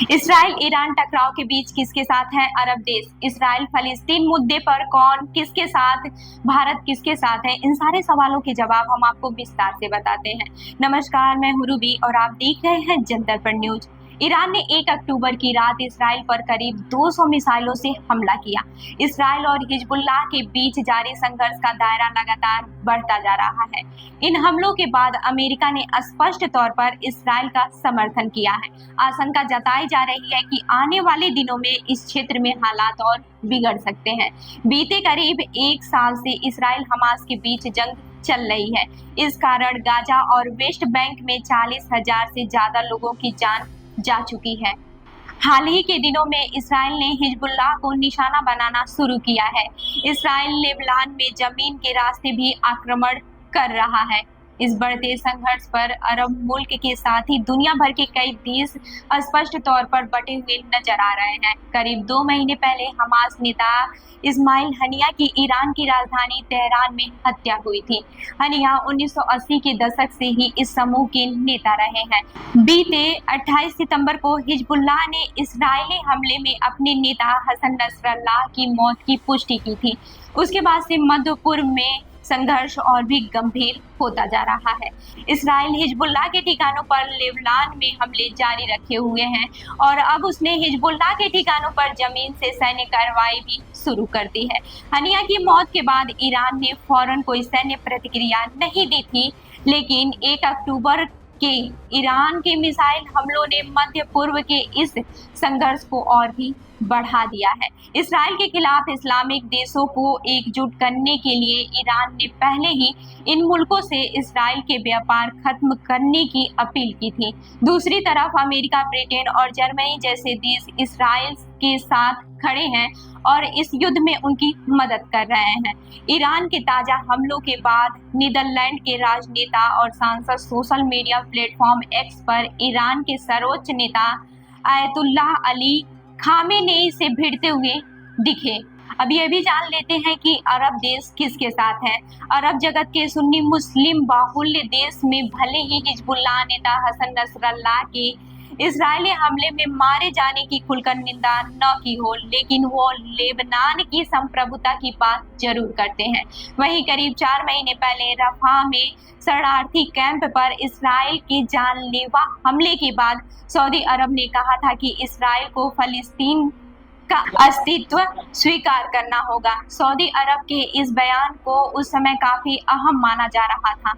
Israel Iran टकराव के बीच किसके साथ है अरब देश? इसराइल फलस्तीन मुद्दे पर कौन किसके साथ, भारत किसके साथ है? इन सारे सवालों के जवाब हम आपको विस्तार से बताते हैं। नमस्कार, मैं हूं रूबी और आप देख रहे हैं जनता पर न्यूज। ईरान ने 1 अक्टूबर की रात इसराइल पर करीब 200 मिसाइलों से हमला किया। इसराइल और हिजबुल्लाह के बीच जारी संघर्ष का दायरा लगातार बढ़ता जा रहा है। इन हमलों के बाद अमेरिका ने स्पष्ट तौर पर इसराइल का समर्थन किया है। आशंका जताई जा रही है कि आने वाले दिनों में इस क्षेत्र में हालात और बिगड़ सकते हैं। बीते करीब 1 साल से इसराइल हमास के बीच जंग चल रही है। इस कारण गाजा और वेस्ट बैंक में 40,000 से ज्यादा लोगों की जान जा चुकी है। हाल ही के दिनों में इसराइल ने हिजबुल्लाह को निशाना बनाना शुरू किया है। इसराइल लेबनान में जमीन के रास्ते भी आक्रमण कर रहा है। इस बढ़ते संघर्ष पर अरब मुल्क के साथ ही दुनिया भर के कई देश स्पष्ट तौर पर बटे हुए नजर आ रहे हैं। करीब 2 महीने पहले हमास नेता इस्माइल हनिया की ईरान की राजधानी तेहरान में हत्या हुई थी। हनिया 1980 के दशक से ही इस समूह के नेता रहे हैं। बीते 28 सितंबर को हिजबुल्लाह ने इस्राएली हमले में अपने नेता हसन नसरल्लाह की मौत की पुष्टि की थी। उसके बाद से मध्य पूर्व में संघर्ष और भी गंभीर होता जा रहा है। इसराइल हिजबुल्लाह के ठिकानों पर लेबनान में हमले जारी रखे हुए हैं और अब उसने हिजबुल्लाह के ठिकानों पर जमीन से सैन्य कार्रवाई भी शुरू कर दी है। हनिया की मौत के बाद ईरान ने फौरन कोई सैन्य प्रतिक्रिया नहीं दी थी, लेकिन 1 अक्टूबर के ईरान के मिसाइल हमलों ने मध्य पूर्व के इस संघर्ष को और भी बढ़ा दिया है। इसराइल के खिलाफ इस्लामिक देशों को एकजुट करने के लिए ईरान ने पहले ही इन मुल्कों से इसराइल के व्यापार खत्म करने की अपील की थी। दूसरी तरफ अमेरिका, ब्रिटेन और जर्मनी जैसे देश इसराइल के साथ खड़े हैं और इस युद्ध में उनकी मदद कर रहे हैं। ईरान के ताजा हमलों के बाद नीदरलैंड के राजनेता और सांसद सोशल मीडिया प्लेटफॉर्म एक्स पर ईरान के सर्वोच्च नेता आयतुल्लाह अली खामेनेई से भिड़ते हुए दिखे। अब ये भी जान लेते हैं कि अरब देश किसके साथ है। अरब जगत के सुन्नी मुस्लिम बाहुल्य देश में भले ही हिजबुल्लाह नेता हसन नसरल्लाह के इजरायली हमले में मारे जाने की खुलकर निंदा न की हो, लेकिन वो लेबनान की संप्रभुता की बात जरूर करते हैं। वहीं करीब 4 महीने पहले रफा में शरणार्थी कैंप पर इसराइल के जानलेवा हमले के बाद सऊदी अरब ने कहा था कि इसराइल को फलस्तीन का अस्तित्व स्वीकार करना होगा। सऊदी अरब के इस बयान को उस समय काफी अहम माना जा रहा था।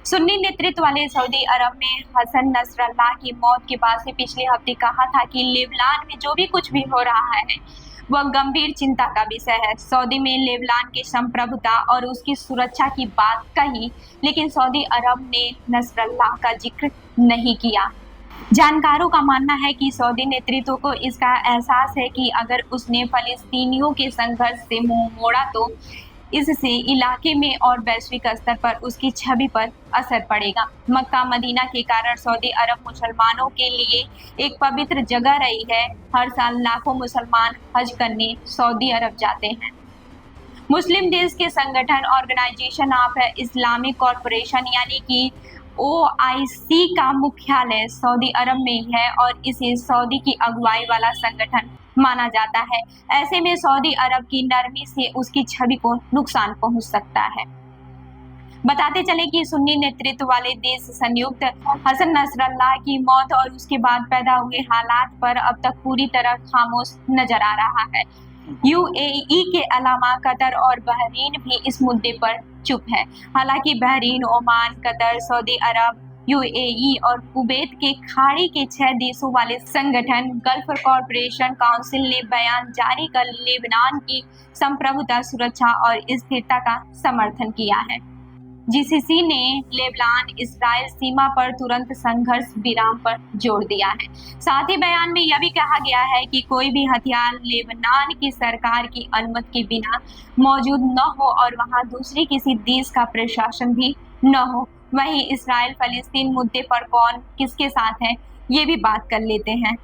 सुन्नी नेतृत्व वाले सऊदी अरब ने हसन नसरल्लाह की मौत के बाद से पिछले हफ्ते कहा था कि लेबनान में जो भी कुछ भी हो रहा है वह गंभीर चिंता का विषय है। सऊदी में लेबनान की संप्रभुता और उसकी सुरक्षा की बात कही, लेकिन सऊदी अरब ने नसरल्लाह का जिक्र नहीं किया। जानकारों का मानना है कि सऊदी नेतृत्व को इसका एहसास है कि अगर उसने फलस्तीनियों के संघर्ष से मुंह मोड़ा तो इससे इलाके में और वैश्विक स्तर पर उसकी छवि पर असर पड़ेगा। मक्का मदीना के कारण सऊदी अरब मुसलमानों के लिए एक पवित्र जगह रही है। हर साल लाखों मुसलमान हज करने सऊदी अरब जाते हैं। मुस्लिम देश के संगठन ऑर्गेनाइजेशन ऑफ इस्लामिक कॉरपोरेशन यानी कि OIC का मुख्यालय सऊदी अरब में ही है और इसे सऊदी की अगुवाई वाला संगठन माना जाता है। ऐसे में सऊदी अरब की नरमी से उसकी छवि को नुकसान पहुंच सकता है। बताते चले कि सुन्नी नेतृत्व वाले देश संयुक्त हसन नसरल्लाह की मौत और उसके बाद पैदा हुए हालात पर अब तक पूरी तरह खामोश नजर आ रहा है। UAE के अलावा कतर और बहरीन भी इस मुद्दे पर चुप है। हालांकि बहरीन, ओमान, कतर, सऊदी अरब, UAE और कुवैत के खाड़ी के 6 देशों वाले संगठन गल्फ कॉरपोरेशन काउंसिल ने बयान जारी कर लेबनान की संप्रभुता, सुरक्षा और स्थिरता का समर्थन किया है। GCC ने लेबनान इसराइल सीमा पर तुरंत संघर्ष विराम पर जोर दिया है। साथ ही बयान में यह भी कहा गया है कि कोई भी हथियार लेबनान की सरकार की अनुमति के बिना मौजूद न हो और वहां दूसरे किसी देश का प्रशासन भी न हो। वहीं इसराइल फलस्तीन मुद्दे पर कौन किसके साथ है, ये भी बात कर लेते हैं।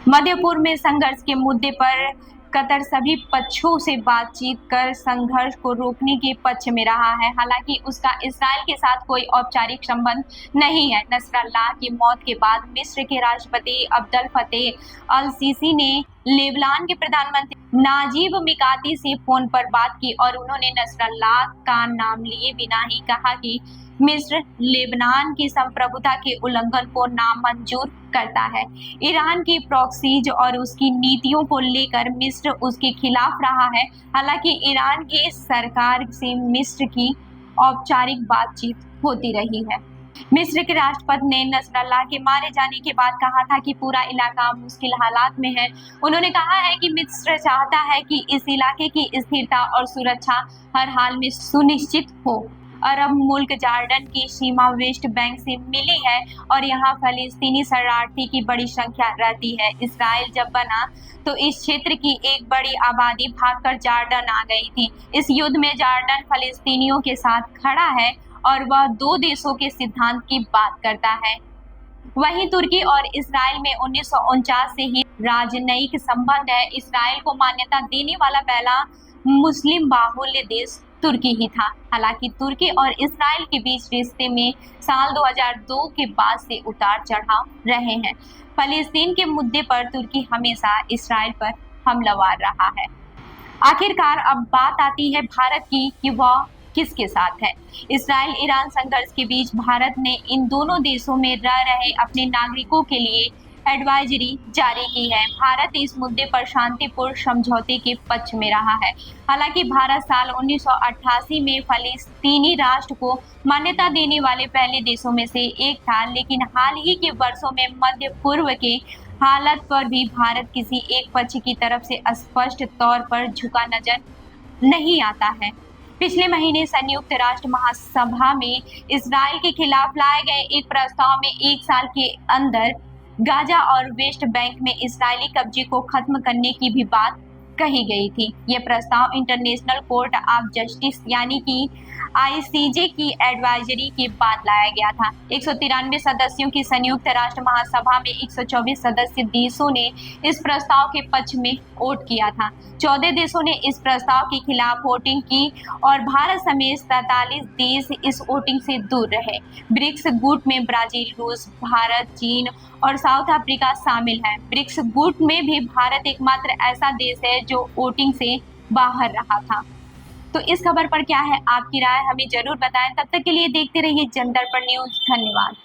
मध्य पूर्व में संघर्ष के मुद्दे पर कतर सभी पक्षों से बातचीत कर संघर्ष को रोकने के पक्ष में रहा है। हालांकि उसका इस्राइल के साथ कोई औपचारिक संबंध नहीं है। नसरल्लाह की मौत के बाद मिस्र के राष्ट्रपति अब्दुल फतेह अल सीसी ने लेबनान के प्रधानमंत्री नाजीब मिकाती से फोन पर बात की और उन्होंने नसरल्लाह का नाम लिए बिना ही कहा कि मिस्र लेबनान की संप्रभुता के उल्लंघन को नामंजूर करता है। ईरान की प्रॉक्सीज और उसकी नीतियों को लेकर मिस्र उसके खिलाफ रहा है। हालांकि ईरान की सरकार से मिस्र की औपचारिक बातचीत होती रही है। मिस्र के राष्ट्रपति ने नसरल्लाह के मारे जाने के बाद कहा था कि पूरा इलाका मुश्किल हालात में है। उन्होंने कहा है कि मिस्र चाहता है कि इस इलाके की स्थिरता और सुरक्षा हर हाल में सुनिश्चित हो। अरब मुल्क जॉर्डन की सीमा वेस्ट बैंक से मिली है और यहाँ फलस्तीनी शरणार्थी की बड़ी संख्या रहती है। इस्राइल जब बना तो इस क्षेत्र की एक बड़ी आबादी भागकर जॉर्डन आ गई थी। इस युद्ध में जॉर्डन फलस्तीनियों के साथ खड़ा है और वह दो देशों के सिद्धांत की बात करता है। वहीं तुर्की और इस्राइल में 1949 से ही राजनयिक संबंध है। इस्राइल को मान्यता देने वाला पहला मुस्लिम बाहुल्य देश तुर्की ही था। हालांकि तुर्की और इस्राइल के बीच रिश्ते में साल 2002 के बाद से उतार चढ़ाव रहे हैं। फलस्तीन के मुद्दे पर तुर्की हमेशा इस्राइल पर हमलावर रहा है। आखिरकार अब बात आती है भारत की कि वह किसके साथ है। इस्राइल ईरान संघर्ष के बीच भारत ने इन दोनों देशों में रह रहे अपने नागरिकों के लिए एडवाइजरी जारी की है। भारत इस मुद्दे पर शांतिपूर्ण समझौते के पक्ष में रहा है। हालांकि भारत साल 1988 में फलस्तीनी राष्ट्र को मान्यता देने वाले पहले देशों में से एक था, लेकिन हाल ही के वर्षों में मध्य पूर्व के हालत पर भी भारत किसी एक पक्ष की तरफ से स्पष्ट तौर पर झुका नजर नहीं आता है। पिछले महीने संयुक्त राष्ट्र महासभा में इस्राइल के खिलाफ लाए गए एक प्रस्ताव में एक साल के अंदर गाजा और वेस्ट बैंक में इस्राइली कब्जे को खत्म करने की भी बात कही गई थी। यह प्रस्ताव इंटरनेशनल कोर्ट ऑफ जस्टिस यानी कि आईसीजे की एडवाइजरी के बाद लाया गया था। 193 सदस्यों की संयुक्त राष्ट्र महासभा में 124 सदस्य देशों ने इस प्रस्ताव के पक्ष में वोट किया था। 14 देशों ने इस प्रस्ताव के खिलाफ वोटिंग की और भारत समेत 43 देश इस वोटिंग से दूर रहे। ब्रिक्स गुट में ब्राजील, रूस, भारत, चीन और साउथ अफ्रीका शामिल है। ब्रिक्स गुट में भी भारत एकमात्र ऐसा देश है जो वोटिंग से बाहर रहा था। तो इस खबर पर क्या है आपकी राय, हमें जरूर बताएं। तब तक के लिए देखते रहिए जनदर्पण न्यूज। धन्यवाद।